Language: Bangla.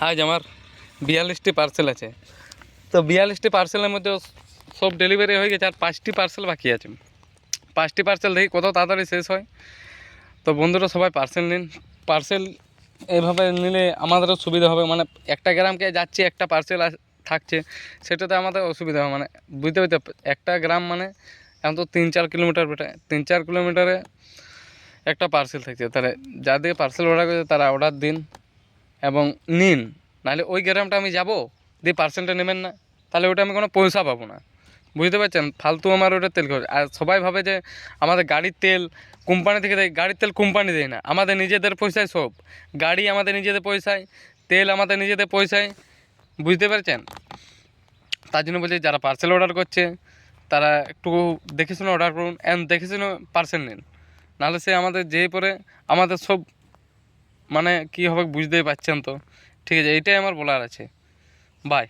আজ আমার 42টি পার্সেল আছে। তো 42টি পার্সেলের মধ্যে সব ডেলিভারি হয়ে গেছে, আর 5টি পার্সেল বাকি আছে। 5টি পার্সেল দেখি কত তাড়াতাড়ি শেষ হয়। তো বন্ধুরা সবাই পার্সেল নিন। পার্সেল এভাবে নিলে আমাদেরও সুবিধা হবে, মানে একটা গ্রামকে যাচ্ছে একটা পার্সেল থাকছে, সেটাতে আমাদের অসুবিধা হবে। মানে বুঝতে পারতে, একটা গ্রাম মানে এখন তো 3-4 কিলোমিটার বেটা, 3-4 কিলোমিটারে একটা পার্সেল থাকছে। তাহলে যাদের পার্সেল অর্ডার করছে তারা অর্ডার দিন এবং নিন, নাহলে ওই গ্রামটা আমি যাব দিয়ে পার্সেলটা নেবেন না, তাহলে ওটা আমি কোনো পয়সা পাবো না। বুঝতে পারছেন, ফালতু আমার ওটা তেল খরচ। আর সবাই ভাবে যে আমাদের গাড়ির তেল কোম্পানি থেকে দেয়, গাড়ির তেল কোম্পানি দেয় না, আমাদের নিজেদের পয়সায় সব। গাড়ি আমাদের নিজেদের পয়সায়, তেল আমাদের নিজেদের পয়সায়। বুঝতে পারছেন, তার জন্য বলছি যারা পার্সেল অর্ডার করছে তারা একটু দেখে শুনে অর্ডার করুন অ্যান্ড দেখে শুনে পার্সেল নিন, নাহলে সে আমাদের যেই পরে আমাদের সব মানে কী হবে বুঝতেই পারছেন তো। ঠিক আছে, এইটাই আমার বলার আছে। বাই।